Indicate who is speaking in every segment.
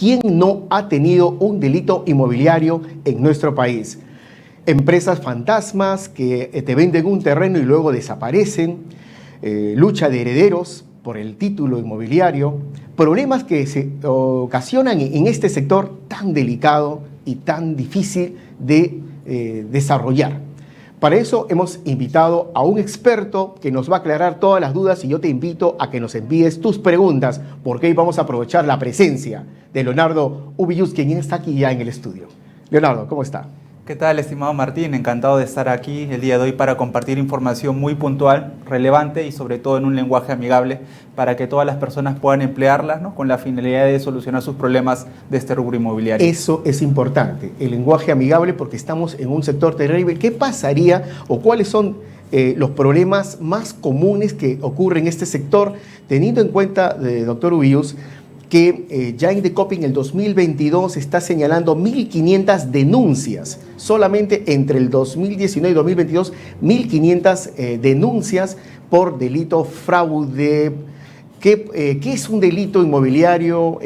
Speaker 1: ¿Quién no ha tenido un delito inmobiliario en nuestro país? Empresas fantasmas que te venden un terreno y luego desaparecen, lucha de herederos por el título inmobiliario, problemas que se ocasionan en este sector tan delicado y tan difícil de desarrollar. Para eso hemos invitado a un experto que nos va a aclarar todas las dudas y yo te invito a que nos envíes tus preguntas porque hoy vamos a aprovechar la presencia de Leonardo Ubillus, quien está aquí ya en el estudio. Leonardo, ¿cómo está?
Speaker 2: ¿Qué tal, estimado Martín? Encantado de estar aquí el día de hoy para compartir información muy puntual, relevante y sobre todo en un lenguaje amigable para que todas las personas puedan emplearlas, ¿no?, con la finalidad de solucionar sus problemas de este rubro inmobiliario.
Speaker 1: Eso es importante, el lenguaje amigable, porque estamos en un sector terrible. ¿Qué pasaría o cuáles son los problemas más comunes que ocurren en este sector, teniendo en cuenta, doctor Ubillus, que ya Indecopy en el 2022 está señalando 1.500 denuncias, solamente entre el 2019 y 2022, 1.500 denuncias por delito fraude. ¿Qué es un delito inmobiliario,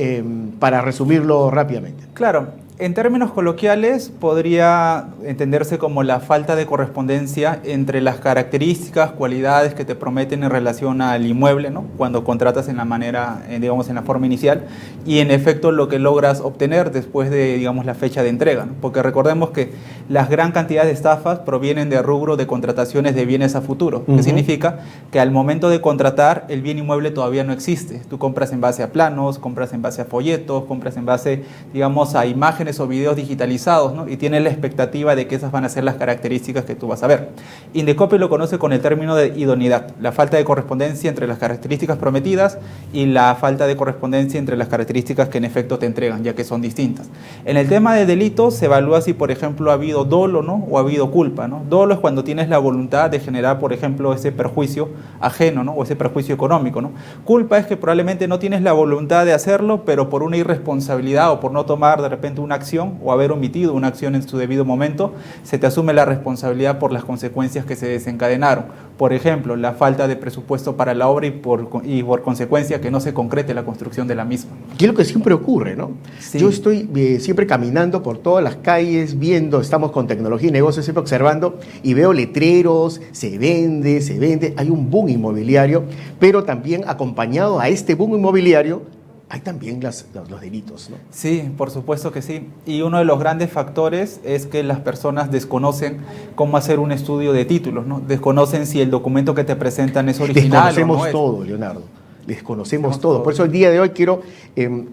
Speaker 1: para resumirlo rápidamente?
Speaker 2: Claro. En términos coloquiales, podría entenderse como la falta de correspondencia entre las características, cualidades que te prometen en relación al inmueble, ¿no?, cuando contratas en la manera, digamos, en la forma inicial, y en efecto lo que logras obtener después de, digamos, la fecha de entrega, ¿no? Porque recordemos que las gran cantidad de estafas provienen de rubro de contrataciones de bienes a futuro, que significa que al momento de contratar el bien inmueble todavía no existe. Tú compras en base a planos, compras en base a folletos, compras en base, digamos, a imágenes o videos digitalizados, ¿no?, y tienes la expectativa de que esas van a ser las características que tú vas a ver. Indecopy lo conoce con el término de idoneidad, la falta de correspondencia entre las características prometidas y la falta de correspondencia entre las características que en efecto te entregan, ya que son distintas. En el tema de delitos se evalúa si, por ejemplo, ha habido dolo, ¿no?, o ha habido culpa, ¿no? Dolo es cuando tienes la voluntad de generar, por ejemplo, ese perjuicio ajeno, ¿no?, o ese perjuicio económico, ¿no? Culpa es que probablemente no tienes la voluntad de hacerlo, pero por una irresponsabilidad o por no tomar de repente una acción o haber omitido una acción en su debido momento, se te asume la responsabilidad por las consecuencias que se desencadenaron. Por ejemplo, la falta de presupuesto para la obra y por consecuencia que no se concrete la construcción de la misma.
Speaker 1: Que es lo que siempre ocurre, ¿no?
Speaker 2: Sí.
Speaker 1: Yo estoy siempre caminando por todas las calles, viendo, estamos con tecnología y negocios, siempre observando y veo letreros, se vende, hay un boom inmobiliario, pero también acompañado a este boom inmobiliario hay también los delitos, ¿no?
Speaker 2: Sí, por supuesto que sí. Y uno de los grandes factores es que las personas desconocen cómo hacer un estudio de títulos, ¿no? Desconocen si el documento que te presentan es original o no es.
Speaker 1: Todo, Leonardo. Desconocemos todo. Por eso el día de hoy quiero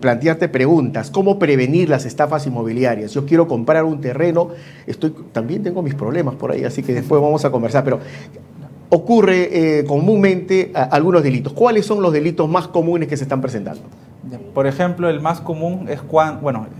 Speaker 1: plantearte preguntas. ¿Cómo prevenir las estafas inmobiliarias? Yo quiero comprar un terreno, también tengo mis problemas por ahí, así que después vamos a conversar, pero ocurre comúnmente algunos delitos. ¿Cuáles son los delitos más comunes que se están presentando?
Speaker 2: Por ejemplo, el más común es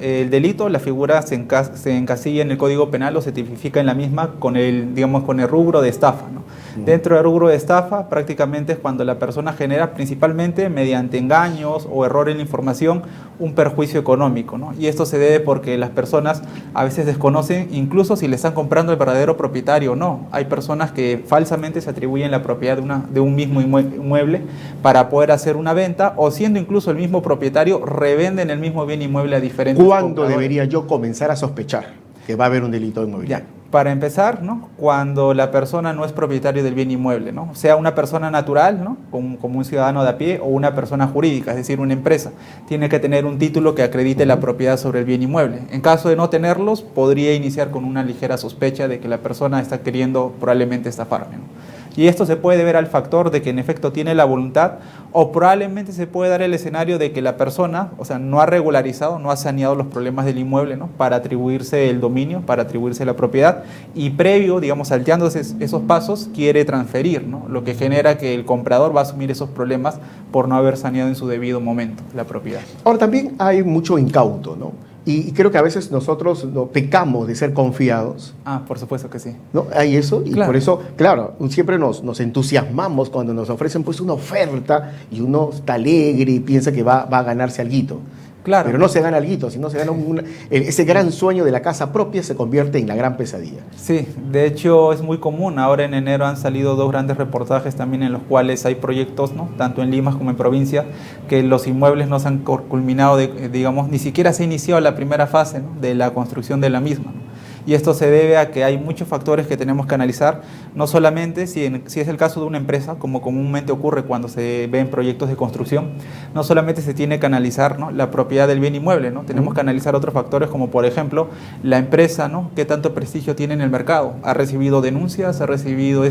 Speaker 2: el delito, la figura se encasilla en el Código Penal o se tipifica en la misma con el rubro de estafa, ¿no? Dentro del rubro de estafa, prácticamente es cuando la persona genera, principalmente mediante engaños o error en la información, un perjuicio económico, ¿no? Y esto se debe porque las personas a veces desconocen incluso si le están comprando el verdadero propietario o no. Hay personas que falsamente se atribuyen la propiedad de un mismo inmueble para poder hacer una venta, o siendo incluso el mismo propietario, revenden el mismo bien inmueble a diferentes compradores.
Speaker 1: ¿Cuándo debería yo comenzar a sospechar que va a haber un delito inmobiliario?
Speaker 2: Para empezar, ¿no?, cuando la persona no es propietario del bien inmueble, ¿no?, sea una persona natural, ¿no?, como un ciudadano de a pie, o una persona jurídica, es decir, una empresa, tiene que tener un título que acredite la propiedad sobre el bien inmueble. En caso de no tenerlos, podría iniciar con una ligera sospecha de que la persona está queriendo probablemente estafarme, ¿no? Y esto se puede ver al factor de que en efecto tiene la voluntad, o probablemente se puede dar el escenario de que la persona, o sea, no ha regularizado, no ha saneado los problemas del inmueble, ¿no?, para atribuirse el dominio, para atribuirse la propiedad, y previo, digamos, salteándose esos pasos, quiere transferir, ¿no?, lo que genera que el comprador va a asumir esos problemas por no haber saneado en su debido momento la propiedad.
Speaker 1: Ahora, también hay mucho incauto, ¿no? Y creo que a veces nosotros pecamos de ser confiados.
Speaker 2: Por supuesto que sí.
Speaker 1: ¿No? Hay eso, y
Speaker 2: claro.
Speaker 1: Por eso, claro, siempre nos entusiasmamos cuando nos ofrecen pues una oferta y uno está alegre y piensa que va a ganarse alguito.
Speaker 2: Claro.
Speaker 1: Pero no se gana alguito, sino se gana ese gran sueño de la casa propia se convierte en la gran pesadilla.
Speaker 2: Sí, de hecho es muy común. Ahora en enero han salido 2 grandes reportajes también en los cuales hay proyectos, ¿no? Tanto en Lima como en provincia, que los inmuebles no se han culminado, digamos, ni siquiera se ha iniciado la primera fase, ¿no?, de la construcción de la misma, ¿no? Y esto se debe a que hay muchos factores que tenemos que analizar, no solamente si es el caso de una empresa, como comúnmente ocurre cuando se ven proyectos de construcción, no solamente se tiene que analizar, ¿no?, la propiedad del bien inmueble, ¿no? Tenemos que analizar otros factores como, por ejemplo, la empresa, ¿no?, qué tanto prestigio tiene en el mercado. ¿Ha recibido denuncias? ¿Ha recibido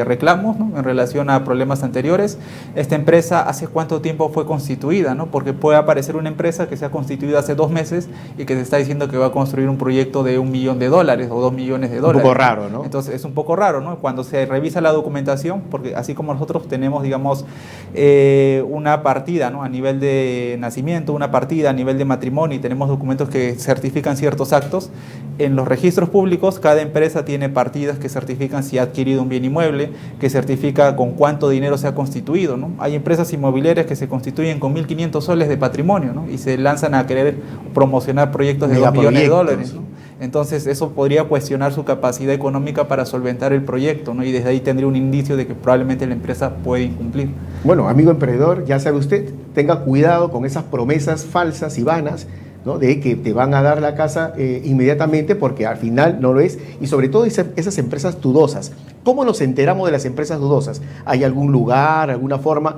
Speaker 2: reclamos, ¿no?, en relación a problemas anteriores? ¿Esta empresa hace cuánto tiempo fue constituida, ¿no? Porque puede aparecer una empresa que se ha constituido hace 2 meses y que se está diciendo que va a construir un proyecto de $1 millón o $2 millones.
Speaker 1: Un poco raro, ¿no?
Speaker 2: Entonces es un poco raro, ¿no? Cuando se revisa la documentación, porque así como nosotros tenemos, digamos, una partida, ¿no?, a nivel de nacimiento, una partida a nivel de matrimonio, y tenemos documentos que certifican ciertos actos, en los registros públicos cada empresa tiene partidas que certifican si ha adquirido un bien inmueble, que certifica con cuánto dinero se ha constituido, ¿no? Hay empresas inmobiliarias que se constituyen con 1.500 soles de patrimonio, ¿no?, y se lanzan a querer promocionar proyectos de $2 millones, ¿no? Entonces eso podría cuestionar su capacidad económica para solventar el proyecto, ¿no? Y desde ahí tendría un indicio de que probablemente la empresa puede incumplir.
Speaker 1: Bueno, amigo emprendedor, ya sabe usted, tenga cuidado con esas promesas falsas y vanas, ¿no?, de que te van a dar la casa inmediatamente, porque al final no lo es, y sobre todo esas empresas dudosas. ¿Cómo nos enteramos de las empresas dudosas? ¿Hay algún lugar, alguna forma?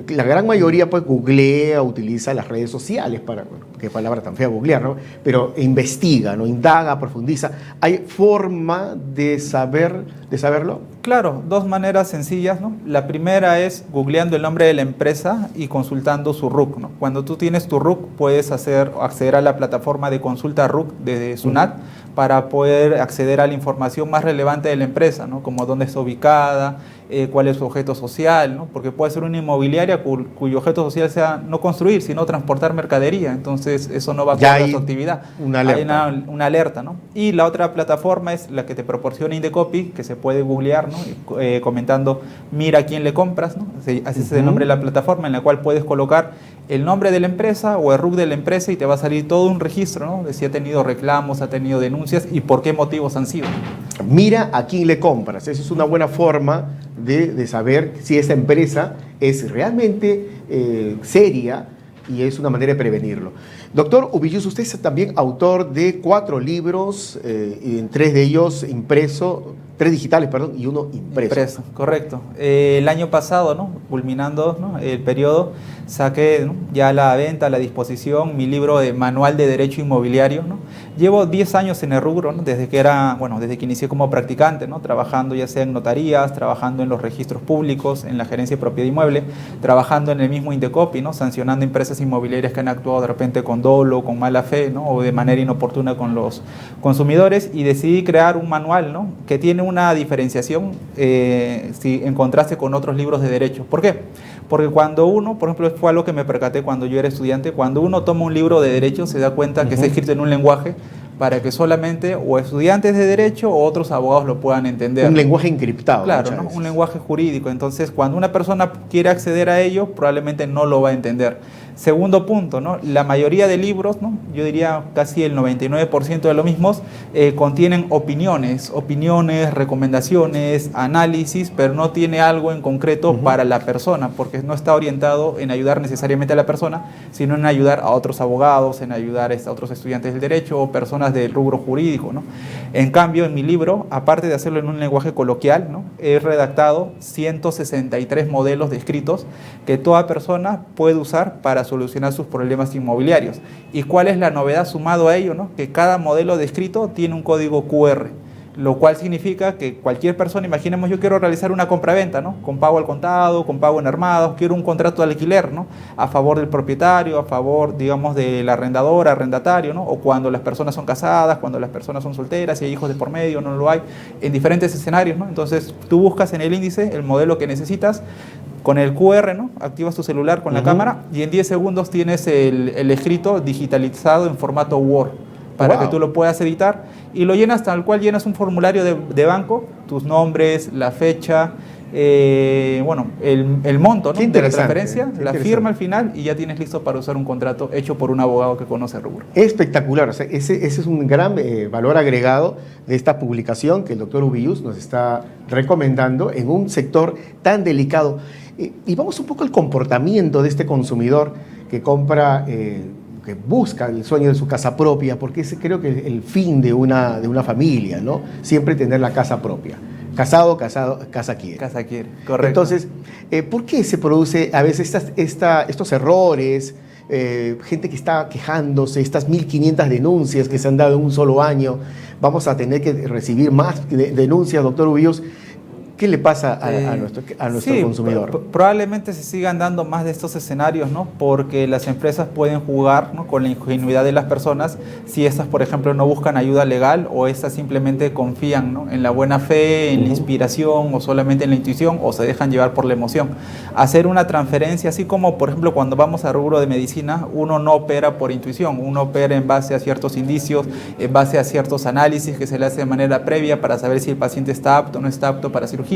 Speaker 1: La gran mayoría pues googlea, utiliza las redes sociales para, bueno, qué palabra tan fea googlear, ¿no? Pero investiga, ¿no?, indaga, profundiza. ¿Hay forma de saberlo?
Speaker 2: Claro, 2 maneras sencillas, ¿no? La primera es googleando el nombre de la empresa y consultando su RUC, ¿no? Cuando tú tienes tu RUC, puedes acceder a la plataforma de consulta RUC de SUNAT para poder acceder a la información más relevante de la empresa, ¿no?, como dónde está ubicada, cuál es su objeto social, ¿no? Porque puede ser una inmobiliaria cuyo objeto social sea no construir, sino transportar mercadería. Entonces eso no va a acordar su actividad. Hay una alerta, ¿no? Y la otra plataforma es la que te proporciona Indecopy, que se puede googlear, ¿no?, comentando mira a quién le compras, ¿no? Así es el nombre de la plataforma, en la cual puedes colocar el nombre de la empresa o el RUC de la empresa y te va a salir todo un registro, ¿no?, de si ha tenido reclamos, ha tenido denuncias y por qué motivos han sido.
Speaker 1: Mira a quién le compras. Esa es una buena forma de saber si esa empresa es realmente seria, y es una manera de prevenirlo. Doctor Ubillus, usted es también autor de 4 libros, en 3 de ellos impreso, 3 digitales, perdón, y 1 impreso.
Speaker 2: Correcto. El año pasado, ¿no?, culminando, ¿no?, el periodo, saqué, ¿no?, ya a la venta, a la disposición, mi libro de Manual de Derecho Inmobiliario, ¿no? Llevo 10 años en el rubro, ¿no?, desde que inicié como practicante, ¿no?, trabajando ya sea en notarías, trabajando en los registros públicos, en la gerencia de propiedad inmueble, trabajando en el mismo Indecopy, ¿no?, sancionando empresas inmobiliarias que han actuado de repente con dolo, con mala fe, ¿no?, o de manera inoportuna con los consumidores, y decidí crear un manual, ¿no?, que tiene una diferenciación si en contraste con otros libros de derecho. ¿Por qué? Porque cuando uno, por ejemplo, fue algo que me percaté cuando yo era estudiante, cuando uno toma un libro de derecho se da cuenta que está escrito en un lenguaje para que solamente o estudiantes de derecho o otros abogados lo puedan entender.
Speaker 1: Un lenguaje encriptado.
Speaker 2: Claro, ¿no?, un lenguaje jurídico. Entonces, cuando una persona quiere acceder a ello, probablemente no lo va a entender. Segundo punto, ¿no?, la mayoría de libros, ¿no?, yo diría casi el 99% de los mismos, contienen opiniones, recomendaciones, análisis, pero no tiene algo en concreto para la persona, porque no está orientado en ayudar necesariamente a la persona, sino en ayudar a otros abogados, en ayudar a otros estudiantes del derecho o personas del rubro jurídico, ¿no? En cambio, en mi libro, aparte de hacerlo en un lenguaje coloquial, ¿no?, he redactado 163 modelos descritos que toda persona puede usar para solucionar sus problemas inmobiliarios. ¿Y cuál es la novedad sumado a ello, ¿no?, que cada modelo descrito tiene un código QR, lo cual significa que cualquier persona, imaginemos yo quiero realizar una compraventa, ¿no?, con pago al contado, con pago en armados, quiero un contrato de alquiler, ¿no?, a favor del propietario, a favor, digamos, del arrendador, arrendatario, ¿no?, o cuando las personas son casadas, cuando las personas son solteras, si hay hijos de por medio, no lo hay, en diferentes escenarios, ¿no? Entonces tú buscas en el índice el modelo que necesitas, con el QR, ¿no?, activas tu celular con la cámara y en 10 segundos tienes el escrito digitalizado en formato Word para que tú lo puedas editar y lo llenas tal cual llenas un formulario de banco, tus nombres, la fecha, bueno, el monto, ¿no?, de la transferencia, la firma al final y ya tienes listo para usar un contrato hecho por un abogado que conoce el rubro.
Speaker 1: Espectacular, o sea, ese es un gran valor agregado de esta publicación que el doctor Ubillus nos está recomendando en un sector tan delicado. Y vamos un poco al comportamiento de este consumidor que compra, que busca el sueño de su casa propia, porque ese creo que es el fin de una familia, ¿no? Siempre tener la casa propia. Casado, casa quiere.
Speaker 2: Casa quiere, correcto.
Speaker 1: Entonces, ¿por qué se produce a veces estos errores? Gente que está quejándose, estas 1.500 denuncias que se han dado en un solo año, vamos a tener que recibir más denuncias, doctor Ubillus. ¿Qué le pasa a nuestro consumidor?
Speaker 2: Probablemente se sigan dando más de estos escenarios, ¿no? Porque las empresas pueden jugar, ¿no?, con la ingenuidad de las personas si estas, por ejemplo, no buscan ayuda legal o estas simplemente confían, ¿no?, en la buena fe, en la inspiración o solamente en la intuición o se dejan llevar por la emoción. Hacer una transferencia, así como, por ejemplo, cuando vamos al rubro de medicina, uno no opera por intuición, uno opera en base a ciertos indicios, en base a ciertos análisis que se le hace de manera previa para saber si el paciente está apto o no está apto para cirugía,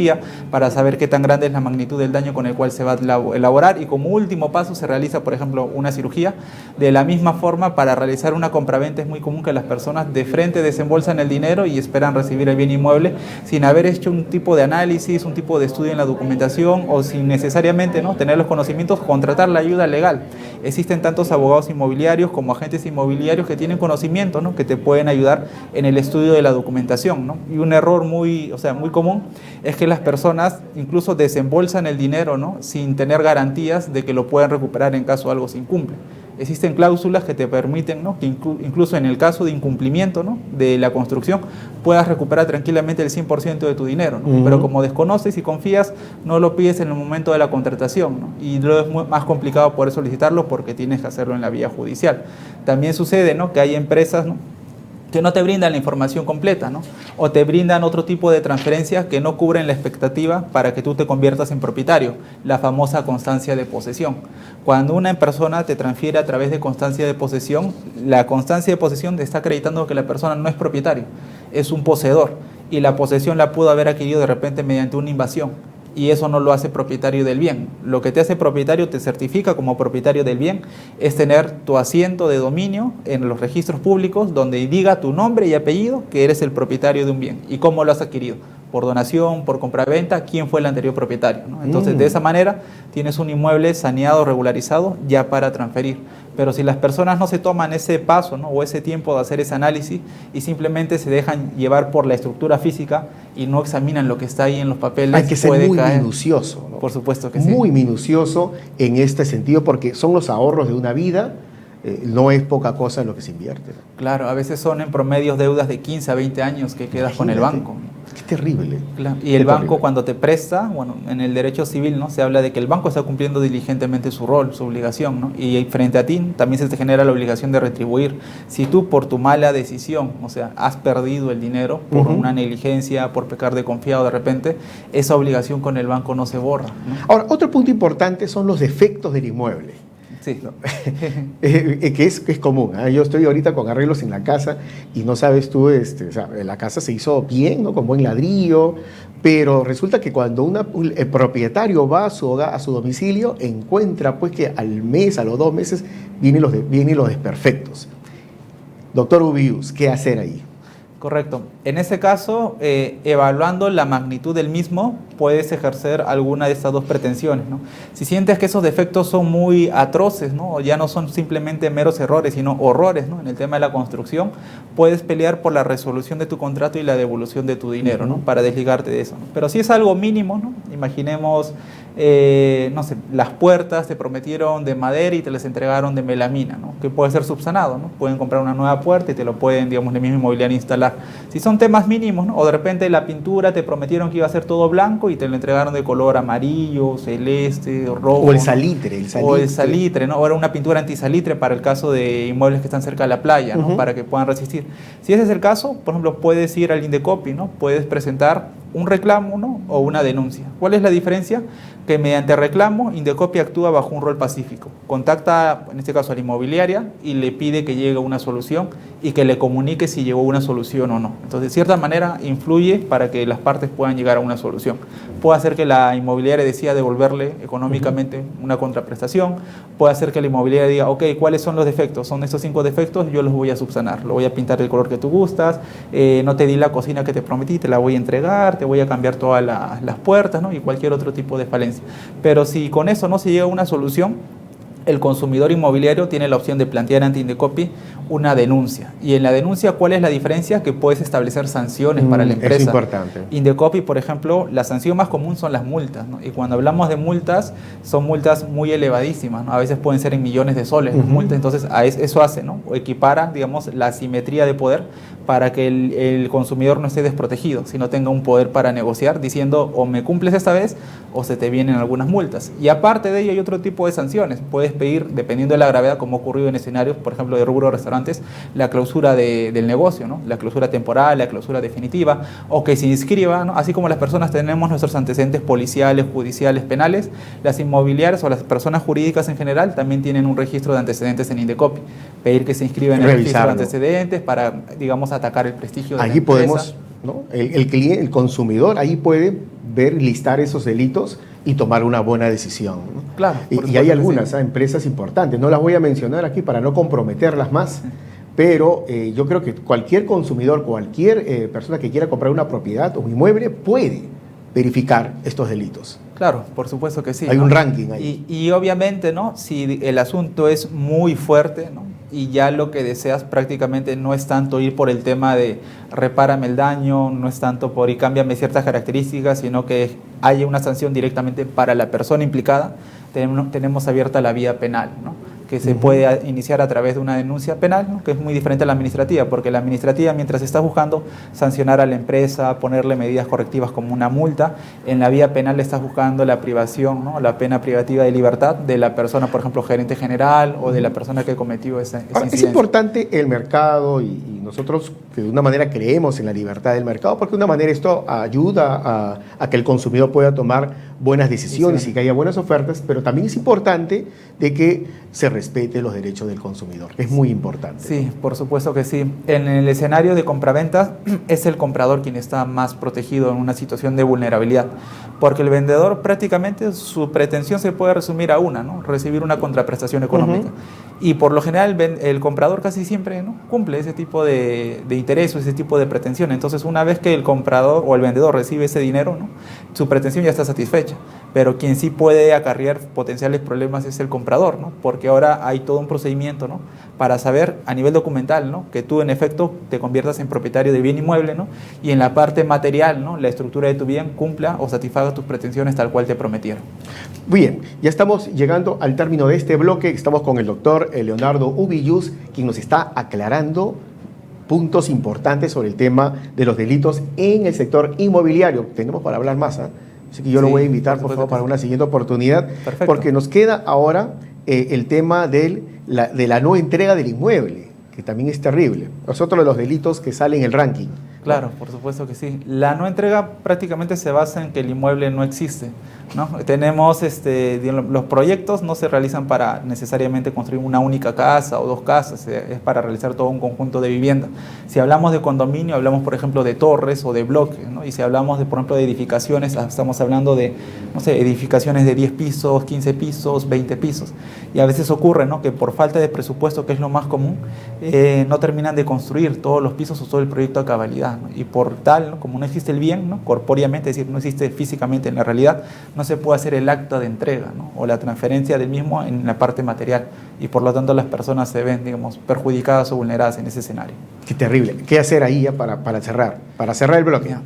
Speaker 2: para saber qué tan grande es la magnitud del daño con el cual se va a elaborar y como último paso se realiza, por ejemplo, una cirugía. De la misma forma, para realizar una compraventa es muy común que las personas de frente desembolsan el dinero y esperan recibir el bien inmueble sin haber hecho un tipo de análisis, un tipo de estudio en la documentación o sin necesariamente, ¿no?, tener los conocimientos, contratar la ayuda legal. Existen tantos abogados inmobiliarios como agentes inmobiliarios que tienen conocimiento, ¿no?, que te pueden ayudar en el estudio de la documentación, ¿no? Y un error muy común es que las personas incluso desembolsan el dinero, ¿no?, sin tener garantías de que lo puedan recuperar en caso algo se incumple. Existen cláusulas que te permiten, ¿no?, que incluso en el caso de incumplimiento, ¿no?, de la construcción puedas recuperar tranquilamente el 100% de tu dinero, ¿no? Pero como desconoces y confías, no lo pides en el momento de la contratación, ¿no? Y luego es más complicado poder solicitarlo porque tienes que hacerlo en la vía judicial. También sucede, ¿no?, que hay empresas, ¿no?, que no te brindan la información completa, ¿no?, o te brindan otro tipo de transferencias que no cubren la expectativa para que tú te conviertas en propietario, la famosa constancia de posesión. Cuando una persona te transfiere a través de constancia de posesión, la constancia de posesión te está acreditando que la persona no es propietario, es un poseedor, y la posesión la pudo haber adquirido de repente mediante una invasión. Y eso no lo hace propietario del bien. Lo que te hace propietario, te certifica como propietario del bien, es tener tu asiento de dominio en los registros públicos donde diga tu nombre y apellido que eres el propietario de un bien. ¿Y cómo lo has adquirido? Por donación, por compraventa, ¿quién fue el anterior propietario?, ¿no? Entonces, de esa manera, tienes un inmueble saneado, regularizado, ya para transferir. Pero si las personas no se toman ese paso, ¿no?, o ese tiempo de hacer ese análisis y simplemente se dejan llevar por la estructura física y no examinan lo que está ahí en los papeles,
Speaker 1: hay que ser muy minucioso, ¿no?
Speaker 2: Por supuesto que sí.
Speaker 1: Muy minucioso en este sentido porque son los ahorros de una vida. No es poca cosa en lo que se invierte.
Speaker 2: Claro, a veces son en promedio deudas de 15 a 20 años que quedas con el banco.
Speaker 1: Qué terrible.
Speaker 2: Claro. Y el banco cuando te presta, bueno, en el derecho civil, ¿no?, se habla de que el banco está cumpliendo diligentemente su rol, su obligación, ¿no? Y frente a ti también se te genera la obligación de retribuir. Si tú por tu mala decisión, o sea, has perdido el dinero por una negligencia, por pecar de confiado de repente, esa obligación con el banco no se borra, ¿no?
Speaker 1: Ahora, otro punto importante son los defectos del inmueble.
Speaker 2: Sí.
Speaker 1: ¿No? que es común, ¿eh? Yo estoy ahorita con arreglos en la casa y no sabes tú, o sea, la casa se hizo bien, ¿no?, con buen ladrillo, pero resulta que cuando el propietario va a su domicilio, encuentra pues que al mes, a los 2 meses, vienen los desperfectos. Doctor Ubillus, ¿qué hacer ahí?
Speaker 2: Correcto. En ese caso, evaluando la magnitud del mismo, puedes ejercer alguna de estas dos pretensiones, ¿no? Si sientes que esos defectos son muy atroces, ¿no?, o ya no son simplemente meros errores, sino horrores, ¿no?, en el tema de la construcción, puedes pelear por la resolución de tu contrato y la devolución de tu dinero, ¿no?, para desligarte de eso, ¿no? Pero si es algo mínimo, ¿no?, imaginemos, no sé, las puertas te prometieron de madera y te las entregaron de melamina, ¿no?, que puede ser subsanado, ¿no? Pueden comprar una nueva puerta y te lo pueden, digamos, la misma inmobiliaria instalar. Si son temas mínimos, ¿no?, o de repente la pintura te prometieron que iba a ser todo blanco y te lo entregaron de color amarillo, celeste, rojo.
Speaker 1: O el salitre.
Speaker 2: O el salitre, ¿no? O era una pintura antisalitre para el caso de inmuebles que están cerca de la playa, ¿no?, para que puedan resistir. Si ese es el caso, por ejemplo, puedes ir al Indecopi, ¿no?, puedes presentar un reclamo, ¿no?, o una denuncia. ¿Cuál es la diferencia? que mediante reclamo Indecopi actúa bajo un rol pacífico. Contacta, en este caso, a la inmobiliaria y le pide que llegue a una solución y que le comunique si llegó a una solución o no. Entonces, de cierta manera, influye para que las partes puedan llegar a una solución. Puede hacer que la inmobiliaria decida devolverle económicamente una contraprestación, puede hacer que la inmobiliaria diga, ok, ¿cuáles son los defectos? Son estos 5 defectos, yo los voy a subsanar, lo voy a pintar del color que tú gustas, no te di la cocina que te prometí, te la voy a entregar, te voy a cambiar todas las puertas, ¿no? Y cualquier otro tipo de falencia. Pero si con eso no se llega a una solución, el consumidor inmobiliario tiene la opción de plantear ante Indecopi una denuncia. Y en la denuncia, ¿cuál es la diferencia? Que puedes establecer sanciones para la empresa.
Speaker 1: Es importante.
Speaker 2: Indecopi, por ejemplo, la sanción más común son las multas, ¿no? Y cuando hablamos de multas, son multas muy elevadísimas, ¿no? A veces pueden ser en millones de soles las multas. Entonces, eso hace, ¿no? O equipara, digamos, la asimetría de poder para que el consumidor no esté desprotegido, sino tenga un poder para negociar, diciendo o me cumples esta vez o se te vienen algunas multas. Y aparte de ello hay otro tipo de sanciones. Puedes pedir, dependiendo de la gravedad, como ha ocurrido en escenarios, por ejemplo, de rubro de restaurantes, la clausura del negocio, ¿no? La clausura temporal, la clausura definitiva, o que se inscriba, ¿no? Así como las personas tenemos nuestros antecedentes policiales, judiciales, penales, las inmobiliarias o las personas jurídicas en general también tienen un registro de antecedentes en Indecopi. Pedir que se inscriba en el registro de antecedentes para, digamos, atacar el prestigio de
Speaker 1: allí
Speaker 2: la empresa.
Speaker 1: Podemos, ¿no? El cliente, el consumidor, ahí puede ver, listar esos delitos y tomar una buena decisión, ¿no?
Speaker 2: Claro.
Speaker 1: Y hay algunas empresas importantes, no las voy a mencionar aquí para no comprometerlas más, pero yo creo que cualquier consumidor, cualquier persona que quiera comprar una propiedad o un inmueble puede verificar estos delitos.
Speaker 2: Claro, por supuesto que sí.
Speaker 1: Hay
Speaker 2: ¿no?
Speaker 1: un ranking ahí.
Speaker 2: Y obviamente, ¿no? Si el asunto es muy fuerte, ¿no? Y ya lo que deseas prácticamente no es tanto ir por el tema de repárame el daño, no es tanto por y cámbiame ciertas características, sino que haya una sanción directamente para la persona implicada, tenemos abierta la vía penal, ¿no? Que se puede iniciar a través de una denuncia penal, ¿no? Que es muy diferente a la administrativa, porque la administrativa, mientras estás buscando sancionar a la empresa, ponerle medidas correctivas como una multa, en la vía penal estás buscando la privación, ¿no? La pena privativa de libertad de la persona, por ejemplo, gerente general o de la persona que cometió esa incidencia.
Speaker 1: Es importante el mercado y nosotros que de una manera creemos en la libertad del mercado, porque de una manera esto ayuda a que el consumidor pueda tomar buenas decisiones y que haya buenas ofertas, pero también es importante de que se respete los derechos del consumidor. Es muy importante.
Speaker 2: Sí, por supuesto que sí. En el escenario de compraventa es el comprador quien está más protegido en una situación de vulnerabilidad, porque el vendedor prácticamente su pretensión se puede resumir a una, ¿no? Recibir una contraprestación económica. Y por lo general el comprador casi siempre, ¿no? Cumple ese tipo de interés o ese tipo de pretensión. Entonces, una vez que el comprador o el vendedor recibe ese dinero, ¿no? Su pretensión ya está satisfecha. Pero quien sí puede acarrear potenciales problemas es el comprador, ¿no? Porque ahora hay todo un procedimiento, ¿no? Para saber a nivel documental, ¿no? Que tú en efecto te conviertas en propietario de bien inmueble, ¿no? Y en la parte material, ¿no? La estructura de tu bien cumpla o satisfaga tus pretensiones tal cual te prometieron.
Speaker 1: Muy bien, ya estamos llegando al término de este bloque. Estamos con el doctor Leonardo Ubillus, quien nos está aclarando puntos importantes sobre el tema de los delitos en el sector inmobiliario. Tenemos para hablar más, ¿eh? Así que yo lo voy a invitar, por favor, para una siguiente oportunidad. Perfecto. Porque nos queda ahora el tema de la no entrega del inmueble, que también es terrible. Es otro de los delitos que sale en el ranking.
Speaker 2: Claro, por supuesto que sí. La no entrega prácticamente se basa en que el inmueble no existe, ¿no? Tenemos, los proyectos no se realizan para necesariamente construir una única casa o 2 casas, es para realizar todo un conjunto de vivienda. Si hablamos de condominio, hablamos, por ejemplo, de torres o de bloques, ¿no? Y si hablamos, por ejemplo, de edificaciones, estamos hablando de, no sé, edificaciones de 10 pisos, 15 pisos, 20 pisos. Y a veces ocurre, ¿no? Que por falta de presupuesto, que es lo más común, no terminan de construir todos los pisos o todo el proyecto a cabalidad, ¿no? Y por tal, ¿no? Como no existe el bien, ¿no? Corpóreamente, es decir, no existe físicamente en la realidad, no se puede hacer el acta de entrega, ¿no? O la transferencia del mismo en la parte material, y por lo tanto las personas se ven, digamos, perjudicadas o vulneradas en ese escenario.
Speaker 1: Qué terrible. ¿Qué hacer ahí ya para cerrar el bloque?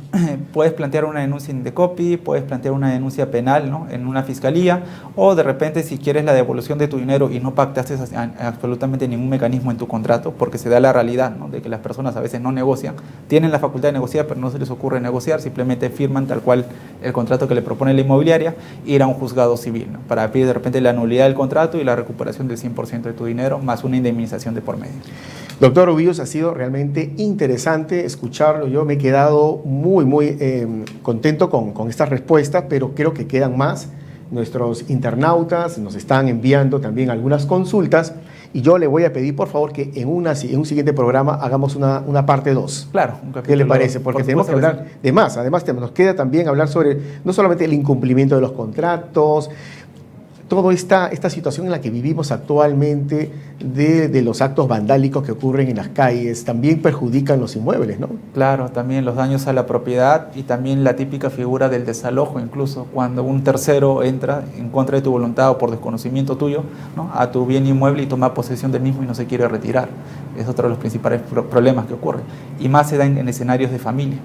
Speaker 2: Puedes plantear una denuncia en Indecopi, puedes plantear una denuncia penal, ¿no? En una fiscalía, o de repente si quieres la devolución de tu dinero y no pactaste absolutamente ningún mecanismo en tu contrato, porque se da la realidad, ¿no? De que las personas a veces no negocian, tienen la facultad de negociar, pero no se les ocurre negociar, simplemente firman tal cual el contrato que le propone la inmobiliaria, ir a un juzgado civil, ¿no? Para pedir de repente la nulidad del contrato y la recuperación del 100% de tu dinero, más una indemnización de por medio.
Speaker 1: Doctor Ubillus, ha sido realmente interesante escucharlo. Yo me he quedado muy contento con estas respuestas, pero creo que quedan más. nuestros internautas nos están enviando también algunas consultas y yo le voy a pedir por favor que en un siguiente programa hagamos una parte 2.
Speaker 2: Claro, un capítulo.
Speaker 1: ¿Qué le parece? Porque tenemos que hablar de más. Además, nos queda también hablar sobre no solamente el incumplimiento de los contratos, toda esta situación en la que vivimos actualmente de los actos vandálicos que ocurren en las calles, también perjudican los inmuebles, ¿no?
Speaker 2: Claro, también los daños a la propiedad y también la típica figura del desalojo, incluso cuando un tercero entra en contra de tu voluntad o por desconocimiento tuyo, ¿no?, a tu bien inmueble y toma posesión del mismo y no se quiere retirar. Es otro de los principales problemas que ocurren. Y más se da en escenarios de familia.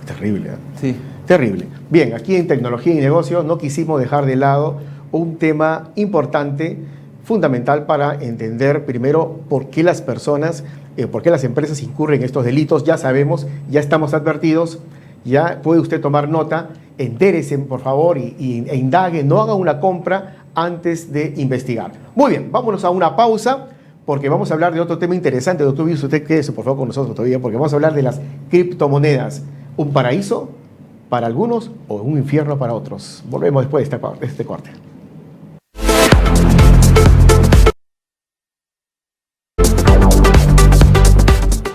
Speaker 1: Terrible, ¿eh?
Speaker 2: Sí.
Speaker 1: Terrible. Bien, aquí en Tecnología y Negocios no quisimos dejar de lado un tema importante, fundamental para entender primero por qué las personas, por qué las empresas incurren en estos delitos. Ya sabemos, ya estamos advertidos, ya puede usted tomar nota, entérese por favor e indague, no haga una compra antes de investigar. Muy bien, vámonos a una pausa porque vamos a hablar de otro tema interesante. Doctor Villos, usted quédese por favor con nosotros todavía porque vamos a hablar de las criptomonedas. ¿Un paraíso para algunos o un infierno para otros? Volvemos después de este corte.